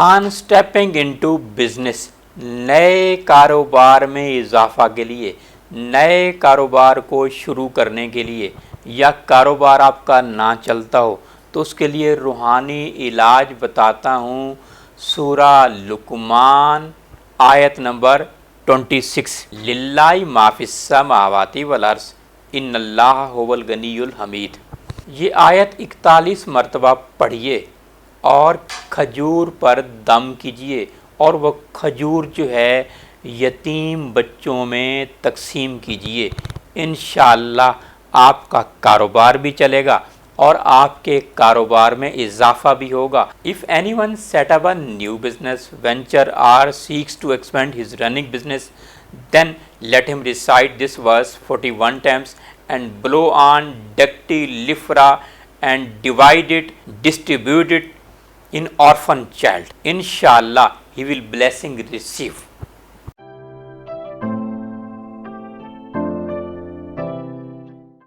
آن stepping into business, نئے کاروبار میں اضافہ کے لیے، نئے کاروبار کو شروع کرنے کے لیے، یا کاروبار آپ کا نہ چلتا ہو تو اس کے لیے روحانی علاج بتاتا ہوں۔ سورہ لقمان آیت نمبر 26، للہ ما فی السماوات والارض ان اللہ هو الغنی الحمید۔ یہ آیت 41 مرتبہ پڑھیے اور کھجور پر دم کیجئے، اور وہ کھجور جو ہے یتیم بچوں میں تقسیم کیجئے۔ انشاءاللہ آپ کا کاروبار بھی چلے گا اور آپ کے کاروبار میں اضافہ بھی ہوگا۔ If anyone set up a new business venture or seeks to expand his running business, then let him recite this verse 41 times and blow on Dakti Lifra and distribute it in orphan child. Inshallah, he will blessing receive.